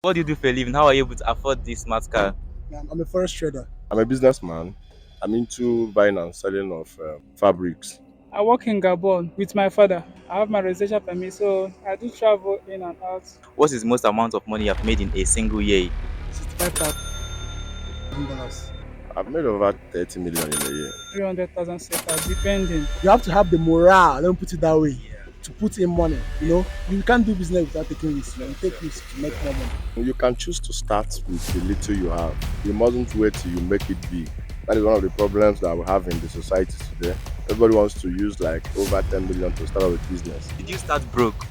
What do you do for a living? How are you able to afford this smart car? I'm a forex trader. I'm a businessman. I'm into buying and selling of fabrics. I work in Gabon with my father. I have my residential permit, so I do travel in and out. What is the most amount of money you have made in a single year? $65,000. I've made over 30 million in a year. 300,000 CFA, depending. You have to have the morale, let me put it that way, to put in money. You can't do business without taking risks. You take risks to make more money. You can choose to start with the little you have. You mustn't wait till you make it big. That is one of the problems that we have in the society today. Everybody wants to use like over 10 million to start up a business. Did you start broke?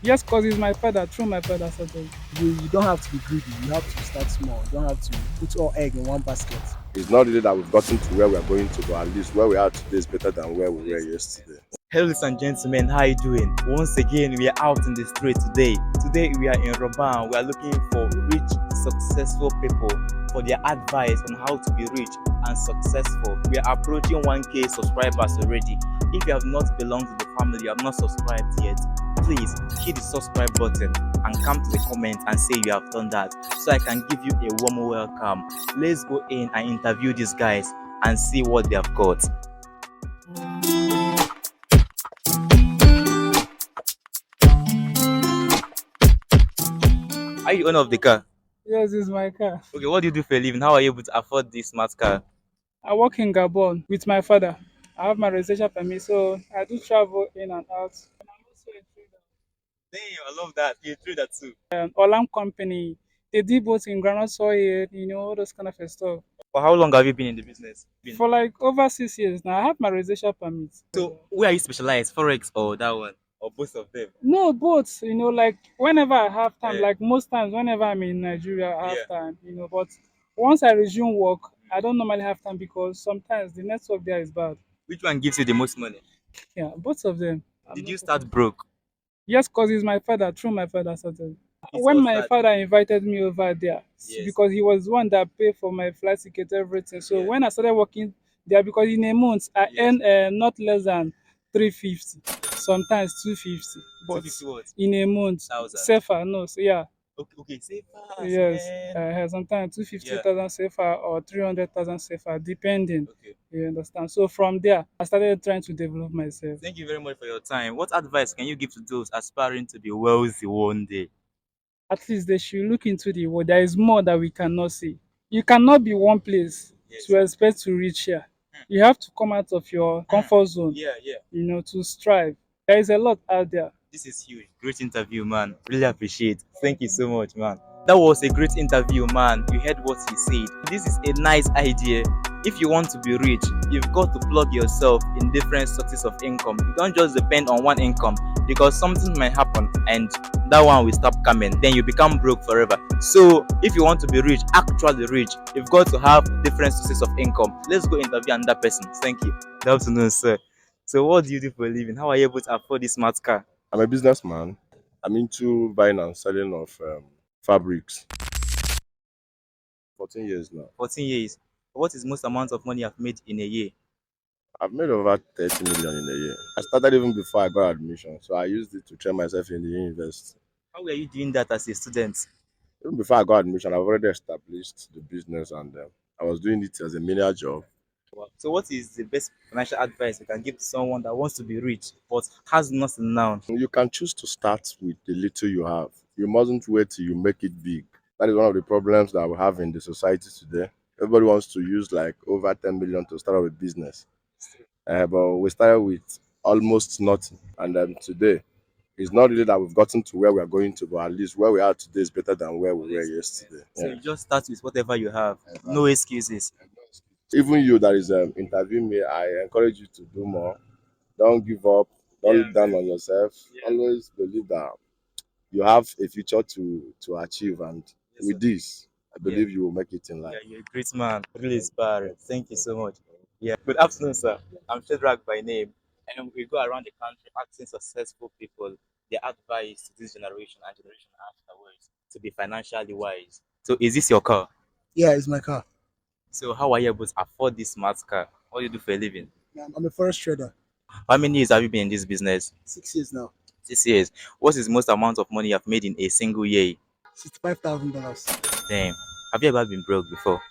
Yes, because it's my father, through my father, certainly. You don't have to be greedy. You have to start small. You don't have to put all egg in one basket. It's not really that we've gotten to where we are going to, but at least where we are today is better than where we were yesterday. Hello, ladies and gentlemen, how are you doing? Once again, we are out in the street today. Today, we are in Roban. We are looking for rich, successful people for their advice on how to be rich and successful. We are approaching 1K subscribers already. If you have not belonged to the family, you have not subscribed yet, please hit the subscribe button and come to the comment and say you have done that so I can give you a warm welcome. Let's go in and interview these guys and see what they have got. Are you the owner of the car? Yes, it's my car. Okay, what do you do for a living? How are you able to afford this smart car? I work in Gabon with my father. I have my residential permit, so I do travel in and out. And I'm also a trader. Damn, I love that. You threw that too. Olam company. They do both in granite soil, all those kind of stuff. For how long have you been in the business? For like over 6 years now, I have my residential permit. So, where are you specialized? Forex or that one? Or both of them? No, both, like whenever I have time, Eh, like most times whenever I'm in Nigeria, I yeah. have time. But once I resume work, I don't normally have time because sometimes the network there is bad. Which one gives you the most money? Yeah, both of them. I'm Did not you talking. start broke? Yes, because he's my father, through my father, certainly. It's When all my start. father invited me over there, Yes. because he was the one that paid for my flight ticket, everything. So Yeah. when I started working there, because in a month I Yes. earn not less than 350, sometimes 250, but 250 what? in a month, Thousand. safer, no, so yeah, Okay, okay, say fast, yes, man. sometimes Yeah. 250,000 safer or 300,000 safer, depending. Okay. You understand? So from there, I started trying to develop myself. Thank you very much for your time. What advice can you give to those aspiring to be wealthy one day? At least they should look into the world. There is more that we cannot see. You cannot be one place Yes. to expect to reach here. You have to come out of your comfort zone, Yeah, yeah. to strive. There is a lot out there. This is huge. Great interview, man. Really appreciate. Thank you so much, man. That was a great interview, man. You heard what he said. This is a nice idea. If you want to be rich, you've got to plug yourself in different sources of income. You don't just depend on one income because something might happen and that one will stop coming. Then you become broke forever. So, if you want to be rich, actually rich, you've got to have different sources of income. Let's go interview another person. Thank you. Good afternoon, sir. So, what do you do for a living? How are you able to afford this smart car? I'm a businessman. I'm into buying and selling of fabrics. 14 years now. 14 years. What is most amount of money I've made in a year? I've made over 30 million in a year. I started even before I got admission, so I used it to train myself in the university. How were you doing that as a student? Even before I got admission, I've already established the business and I was doing it as a menial job. Wow. So, what is the best financial advice you can give to someone that wants to be rich but has nothing now? You can choose to start with the little you have. You mustn't wait till you make it big. That is one of the problems that we have in the society today. Everybody wants to use like over 10 million to start up a business. But we started with almost nothing. And today, it's not really that we've gotten to where we are going to, but at least where we are today is better than where we were yesterday. So, Yeah. you just start with whatever you have, no excuses. Even you that is interviewing me, I encourage you to do more. Don't give up. Don't Yeah, look down man. on yourself. Yeah. Always believe that you have a future to achieve, and Yes, with sir. this, I Yeah. believe you will make it in life. Yeah, you're a great man. Really inspiring. Thank you so much. Yeah. Good afternoon, sir. I'm Shedrack by name, and we go around the country asking successful people their advice to this generation and generation afterwards to be financially wise. So, is this your car? Yeah, it's my car. So, how are you able to afford this smart car? What do you do for a living? I'm a forex trader. How many years have you been in this business? 6 years now. 6 years. What is the most amount of money you have made in a single year? $65,000 Damn. Have you ever been broke before?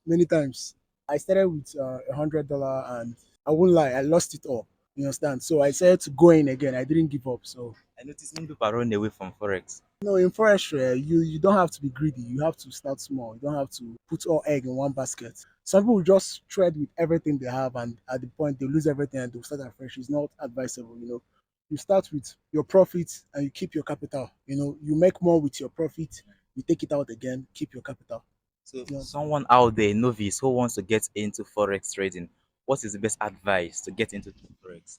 many times. I started with $100 and I won't lie, I lost it all. You understand? So I decided to go in again. I didn't give up. So I noticed many people are running away from Forex. no, in forestry, you don't have to be greedy. You have to start small. You don't have to put all egg in one basket. Some people just trade with everything they have, and at the point they lose everything and they'll start afresh. It's not advisable. You start with your profit and you keep your capital. You make more with your profit. You take it out again, keep your capital. So, You know, someone out there, novice, who wants to get into Forex trading, what is the best advice to get into Forex?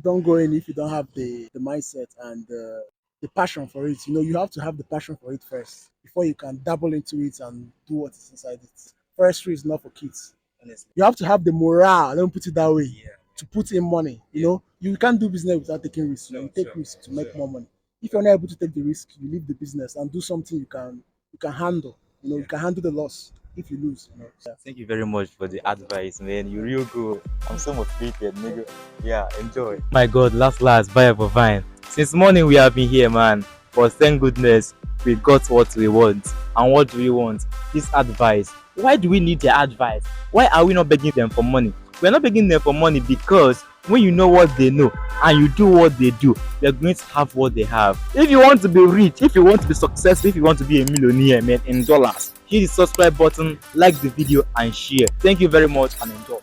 don't go in if you don't have the mindset and the passion for it. You have to have the passion for it first before you can dabble into it and do what is inside it. Forestry is not for kids. Honestly. You have to have the morale, let me put it that way, Yeah. to put in money. You can't do business without taking risks. You take risks to make more money. If you're not able to take the risk, you leave the business and do something you can handle. You can handle the loss if you lose. Yeah. Thank you very much for the advice, man. You real good. I'm so motivated, nigga. Yeah, enjoy. My God, last, buy for fine. Since morning we have been here, man. But thank goodness we got what we want. And what do we want? This advice. Why do we need their advice? Why are we not begging them for money? We're not begging them for money because when you know what they know and you do what they do, you're going to have what they have. If you want to be rich, if you want to be successful, if you want to be a millionaire, man, in dollars, hit the subscribe button, like the video, and share. Thank you very much and enjoy.